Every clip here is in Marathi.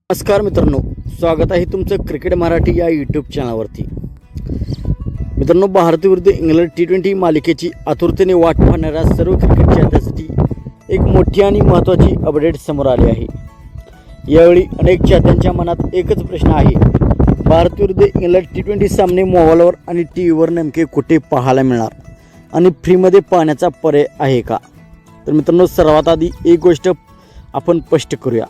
नमस्कार मित्रांनो, स्वागत आहे तुमचं क्रिकेट मराठी या यूट्यूब चॅनलवरती। मित्रांनो, भारत विरुद्ध इंग्लंड T20 मालिकेची आतुरतेने वाट पाहणाऱ्या सर्व क्रिकेट चाहत्यांसाठी एक मोठी आणि महत्त्वाची अपडेट समोर आली आहे। यावेळी अनेक चाहत्यांच्या मनात एकच प्रश्न आहे, भारत विरुद्ध इंग्लंड T20 सामने मोबाईलवर आणि टीव्हीवर नेमके कुठे पाहायला मिळणार आणि फ्रीमध्ये पाहण्याचा पर्याय आहे का? तर मित्रांनो, सर्वात आधी एक गोष्ट आपण स्पष्ट करूया।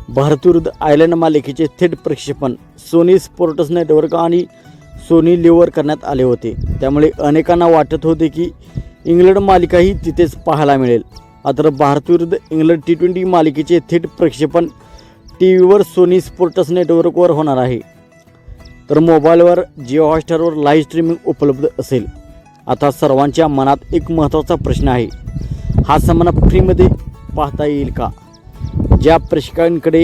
भारत विरुद्ध आयर्लंड मालिकेचे थेट प्रक्षेपण सोनी स्पोर्ट्स नेटवर्क आणि सोनी लिव्हवर करण्यात आले होते। त्यामुळे अनेकांना वाटत होते की इंग्लंड मालिकाही तिथेच पाहायला मिळेल। मात्र भारत विरुद्ध इंग्लंड T20 मालिकेचे थेट प्रक्षेपण टीव्हीवर सोनी स्पोर्ट्स नेटवर्कवर होणार आहे, तर मोबाईलवर जिओ हॉटस्टारवर लाईव्ह स्ट्रीमिंग उपलब्ध असेल। आता सर्वांच्या मनात एक महत्त्वाचा प्रश्न आहे, हा सामना फ्रीमध्ये पाहता येईल का? ज्या प्रेक्षकांकडे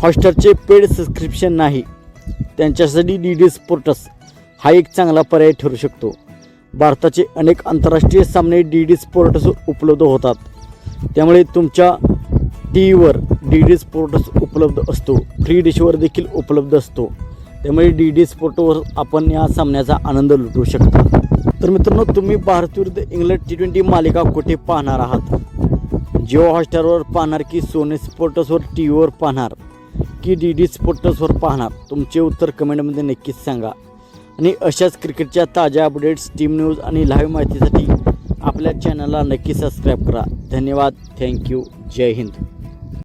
हॉटस्टारचे पेड सबस्क्रिप्शन नाही त्यांच्यासाठी DD स्पोर्ट्स हा एक चांगला पर्याय ठरू शकतो। भारताचे अनेक आंतरराष्ट्रीय सामने DD स्पोर्ट्स उपलब्ध होतात, त्यामुळे तुमच्या टीव्हीवर DD स्पोर्ट्स उपलब्ध असतो, फ्री डिशवर देखील उपलब्ध असतो। त्यामुळे DD स्पोर्ट्सवर आपण या सामन्याचा आनंद लुटू शकता। तर मित्रांनो, तुम्ही भारत विरुद्ध इंग्लंड T20 मालिका कुठे पाहणार आहात? जिओ हॉटस्टारवर पाहणार की सोनी स्पोर्ट्सवर टीव्हीवर पाहणार की DD स्पोर्ट्सवर पाहणार? तुमचे उत्तर कमेंटमध्ये नक्कीच सांगा। आणि अशाच क्रिकेटच्या ताज्या अपडेट्स, टीम न्यूज आणि लाईव्ह माहितीसाठी आपल्या चॅनलला नक्की सबस्क्राईब करा। धन्यवाद, थँक्यू, जय हिंद।